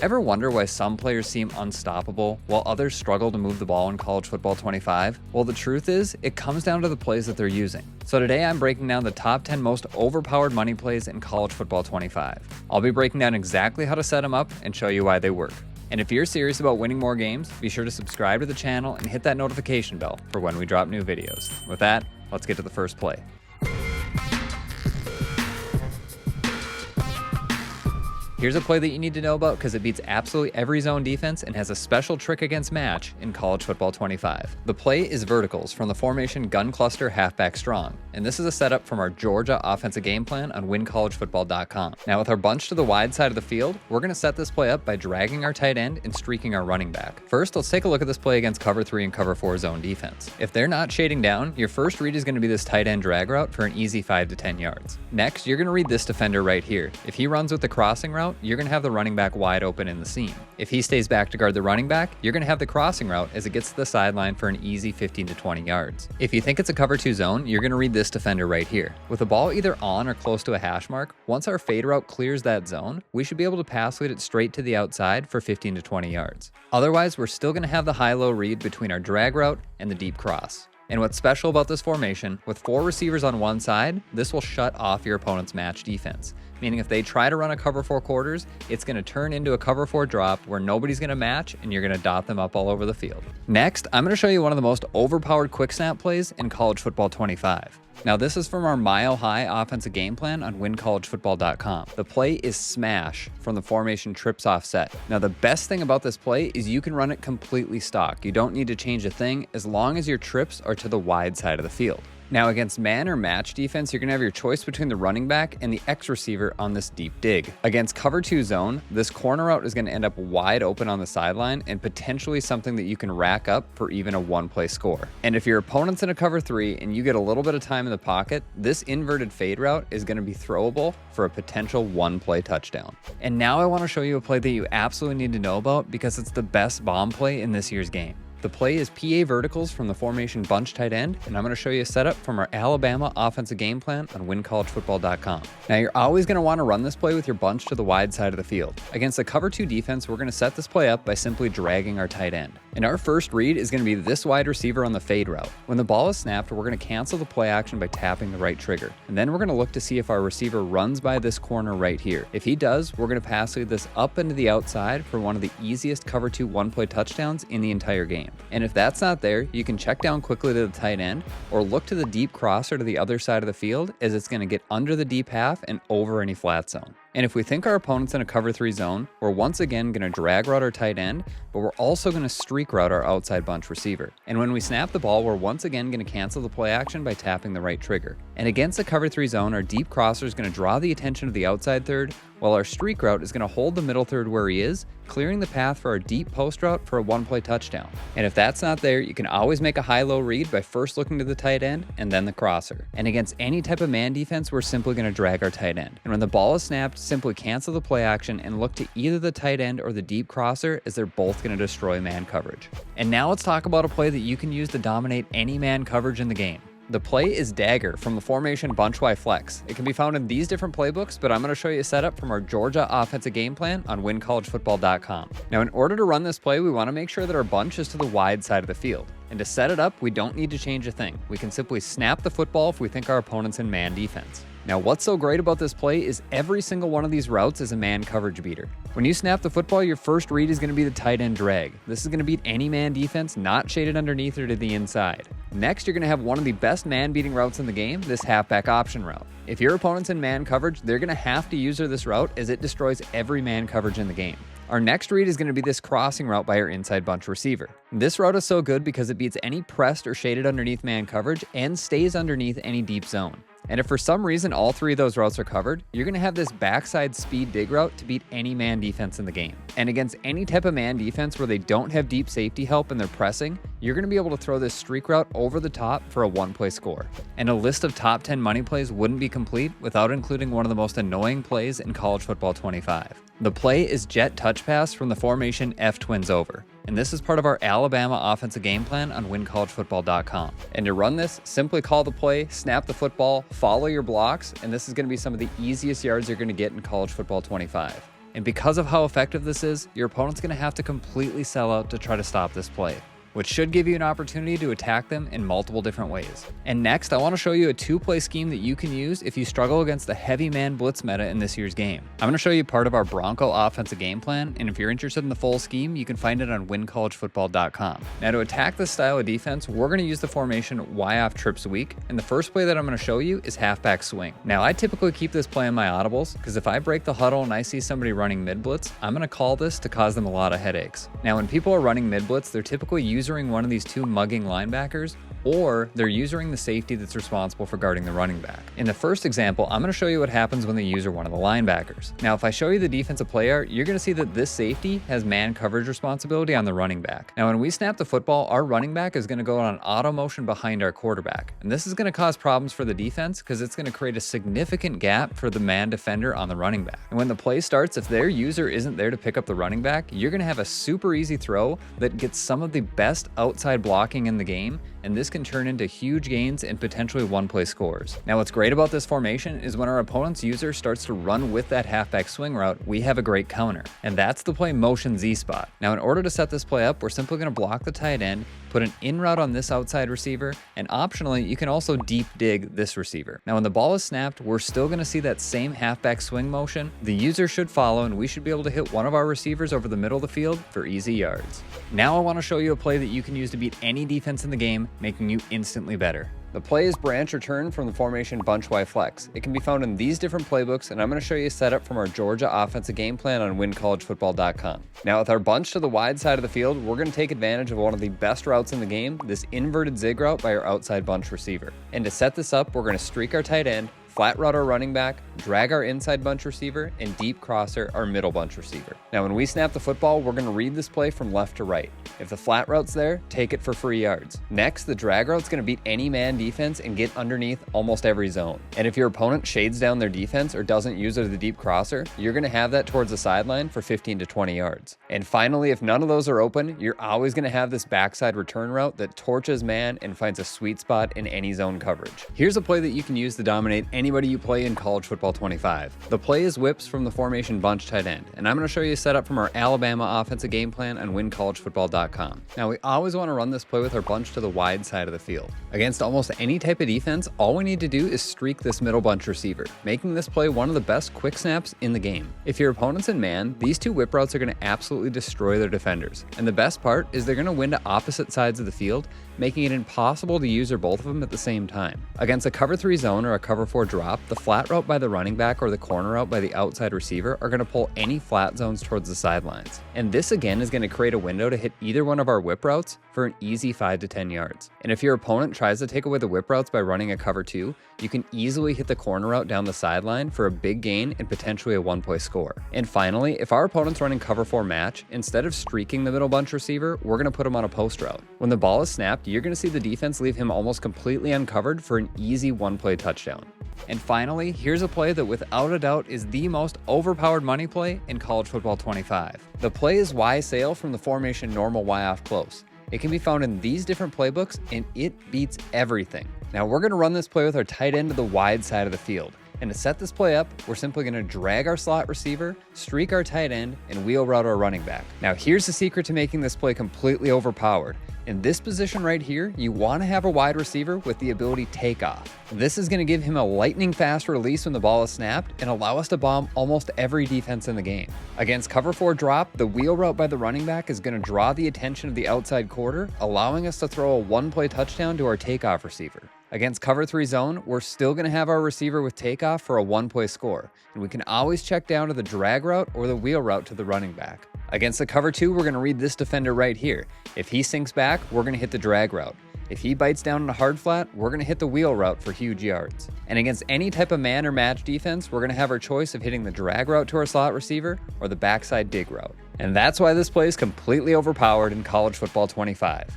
Ever wonder why some players seem unstoppable while others struggle to move the ball in College Football 25? Well, the truth is, it comes down to the plays that they're using. So today I'm breaking down the top 10 most overpowered money plays in College Football 25. I'll be breaking down exactly how to set them up and show you why they work. And if you're serious about winning more games, be sure to subscribe to the channel and hit that notification bell for when we drop new videos. With that, let's get to the first play. Here's a play that you need to know about because it beats absolutely every zone defense and has a special trick against match in College Football 25. The play is verticals from the formation gun cluster halfback strong, and this is a setup from our Georgia offensive game plan on WinCollegeFootball.com. Now with our bunch to the wide side of the field, we're going to set this play up by dragging our tight end and streaking our running back. First, let's take a look at this play against cover 3 and cover 4 zone defense. If they're not shading down, your first read is going to be this tight end drag route for an easy 5 to 10 yards. Next, you're going to read this defender right here. If he runs with the crossing route, you're going to have the running back wide open in the seam. If he stays back to guard the running back, you're going to have the crossing route as it gets to the sideline for an easy 15 to 20 yards. If you think it's a cover 2 zone, you're going to read this defender right here. With the ball either on or close to a hash mark, once our fade route clears that zone, we should be able to pass lead it straight to the outside for 15 to 20 yards. Otherwise, we're still going to have the high-low read between our drag route and the deep cross. And what's special about this formation, with 4 receivers on one side, this will shut off your opponent's match defense. Meaning if they try to run a cover 4 quarters, it's going to turn into a cover 4 drop where nobody's going to match and you're going to dot them up all over the field. Next, I'm going to show you one of the most overpowered quick snap plays in College Football 25. Now this is from our Mile High offensive game plan on WinCollegeFootball.com. The play is smash from the formation trips offset. Now the best thing about this play is you can run it completely stock. You don't need to change a thing as long as your trips are to the wide side of the field. Now against man or match defense, you're going to have your choice between the running back and the X receiver on this deep dig. Against cover 2 zone, this corner route is going to end up wide open on the sideline and potentially something that you can rack up for even a 1-play score. And if your opponent's in a cover 3 and you get a little bit of time in the pocket, this inverted fade route is going to be throwable for a potential 1-play touchdown. And now I want to show you a play that you absolutely need to know about because it's the best bomb play in this year's game. The play is PA verticals from the formation bunch tight end, and I'm going to show you a setup from our Alabama offensive game plan on WinCollegeFootball.com. Now you're always going to want to run this play with your bunch to the wide side of the field. Against the cover 2 defense, we're going to set this play up by simply dragging our tight end. And our first read is going to be this wide receiver on the fade route. When the ball is snapped, we're going to cancel the play action by tapping the right trigger. And then we're going to look to see if our receiver runs by this corner right here. If he does, we're going to pass lead this up into the outside for one of the easiest cover 2 1-play touchdowns in the entire game. And if that's not there, you can check down quickly to the tight end or look to the deep crosser to the other side of the field as it's going to get under the deep half and over any flat zone. And if we think our opponent's in a cover 3 zone, we're once again going to drag route our tight end, but we're also going to streak route our outside bunch receiver. And when we snap the ball, we're once again going to cancel the play action by tapping the right trigger. And against the cover 3 zone, our deep crosser is going to draw the attention of the outside third, while our streak route is going to hold the middle third where he is, clearing the path for our deep post route for a 1-play touchdown. And if that's not there, you can always make a high-low read by first looking to the tight end and then the crosser. And against any type of man defense, we're simply going to drag our tight end. And when the ball is snapped, simply cancel the play action and look to either the tight end or the deep crosser as they're both going to destroy man coverage. And now let's talk about a play that you can use to dominate any man coverage in the game. The play is dagger from the formation bunch Y flex. It can be found in these different playbooks, but I'm going to show you a setup from our Georgia offensive game plan on WinCollegeFootball.com. Now, in order to run this play, we want to make sure that our bunch is to the wide side of the field. And to set it up, we don't need to change a thing. We can simply snap the football if we think our opponent's in man defense. Now, what's so great about this play is every single one of these routes is a man coverage beater. When you snap the football, your first read is going to be the tight end drag. This is going to beat any man defense not shaded underneath or to the inside. Next, you're going to have one of the best man beating routes in the game, this halfback option route. If your opponent's in man coverage, they're going to have to use this route as it destroys every man coverage in the game. Our next read is going to be this crossing route by our inside bunch receiver. This route is so good because it beats any pressed or shaded underneath man coverage and stays underneath any deep zone. And if for some reason all 3 of those routes are covered, you're going to have this backside speed dig route to beat any man defense in the game. And against any type of man defense where they don't have deep safety help and they're pressing, you're going to be able to throw this streak route over the top for a 1-play score. And a list of top 10 money plays wouldn't be complete without including one of the most annoying plays in College Football 25. The play is jet touch pass from the formation F twins over. And this is part of our Alabama offensive game plan on WinCollegeFootball.com. And to run this, simply call the play, snap the football, follow your blocks, and this is going to be some of the easiest yards you're going to get in College Football 25. And because of how effective this is, your opponent's going to have to completely sell out to try to stop this play, which should give you an opportunity to attack them in multiple different ways. And next, I want to show you a two-play scheme that you can use if you struggle against the heavy man blitz meta in this year's game. I'm going to show you part of our Bronco offensive game plan, and if you're interested in the full scheme, you can find it on WinCollegeFootball.com. Now, to attack this style of defense, we're going to use the formation Y off trips weak, and the first play that I'm going to show you is halfback swing. Now, I typically keep this play in my audibles, because if I break the huddle and I see somebody running mid-blitz, I'm going to call this to cause them a lot of headaches. Now, when people are running mid-blitz, they're typically using one of these two mugging linebackers, or they're using the safety that's responsible for guarding the running back. In the first example, I'm going to show you what happens when they use one of the linebackers. Now, if I show you the defensive play art, you're going to see that this safety has man coverage responsibility on the running back. Now, when we snap the football, our running back is going to go on auto motion behind our quarterback. And this is going to cause problems for the defense because it's going to create a significant gap for the man defender on the running back. And when the play starts, if their user isn't there to pick up the running back, you're going to have a super easy throw that gets some of the best outside blocking in the game, and this can turn into huge gains and potentially one-play scores. Now, what's great about this formation is when our opponent's user starts to run with that halfback swing route, we have a great counter, and that's the play motion Z-spot. Now, in order to set this play up, we're simply going to block the tight end, put an in route on this outside receiver, and optionally, you can also deep dig this receiver. Now, when the ball is snapped, we're still going to see that same halfback swing motion. The user should follow, and we should be able to hit one of our receivers over the middle of the field for easy yards. Now, I want to show you a play that you can use to beat any defense in the game, making you instantly better. The play is branch return from the formation bunch Y flex. It can be found in these different playbooks, and I'm going to show you a setup from our Georgia offensive game plan on WinCollegeFootball.com. Now, with our bunch to the wide side of the field, we're going to take advantage of one of the best routes in the game, this inverted zig route by our outside bunch receiver. And to set this up, we're going to streak our tight end, flat route our running back, drag our inside bunch receiver, and deep crosser our middle bunch receiver. Now, when we snap the football, we're going to read this play from left to right. If the flat route's there, take it for free yards. Next, the drag route's going to beat any man defense and get underneath almost every zone. And if your opponent shades down their defense or doesn't use it as the deep crosser, you're going to have that towards the sideline for 15 to 20 yards. And finally, if none of those are open, you're always going to have this backside return route that torches man and finds a sweet spot in any zone coverage. Here's a play that you can use to dominate anybody you play in College Football 25. The play is whips from the formation bunch tight end, and I'm going to show you a setup from our Alabama offensive game plan on WinCollegeFootball.com. Now, we always want to run this play with our bunch to the wide side of the field. Against almost any type of defense, all we need to do is streak this middle bunch receiver, making this play one of the best quick snaps in the game. If your opponent's in man, these two whip routes are going to absolutely destroy their defenders. And the best part is they're going to win to opposite sides of the field, making it impossible to use or both of them at the same time. Against a cover 3 zone or a cover 4 drop, the flat route by the running back or the corner route by the outside receiver are going to pull any flat zones towards the sidelines. And this again is going to create a window to hit either one of our whip routes for an easy 5 to 10 yards. And if your opponent tries to take away the whip routes by running a cover 2, you can easily hit the corner route down the sideline for a big gain and potentially a one-play score. And finally, if our opponent's running cover 4 match, instead of streaking the middle bunch receiver, we're going to put him on a post route. When the ball is snapped, you're going to see the defense leave him almost completely uncovered for an easy one-play touchdown. And finally, here's a play that without a doubt is the most overpowered money play in College Football 25. The play is Y sail from the formation normal Y off close. It can be found in these different playbooks, and it beats everything. Now, we're going to run this play with our tight end to the wide side of the field. And to set this play up, we're simply going to drag our slot receiver, streak our tight end, and wheel route our running back. Now, here's the secret to making this play completely overpowered. In this position right here, you want to have a wide receiver with the ability takeoff. This is going to give him a lightning fast release when the ball is snapped and allow us to bomb almost every defense in the game. Against cover 4 drop, the wheel route by the running back is going to draw the attention of the outside quarter, allowing us to throw a one-play touchdown to our takeoff receiver. Against cover 3 zone, we're still going to have our receiver with takeoff for a one-play score, and we can always check down to the drag route or the wheel route to the running back. Against the cover 2, we're going to read this defender right here. If he sinks back, we're going to hit the drag route. If he bites down in a hard flat, we're going to hit the wheel route for huge yards. And against any type of man or match defense, we're going to have our choice of hitting the drag route to our slot receiver or the backside dig route. And that's why this play is completely overpowered in College Football 25.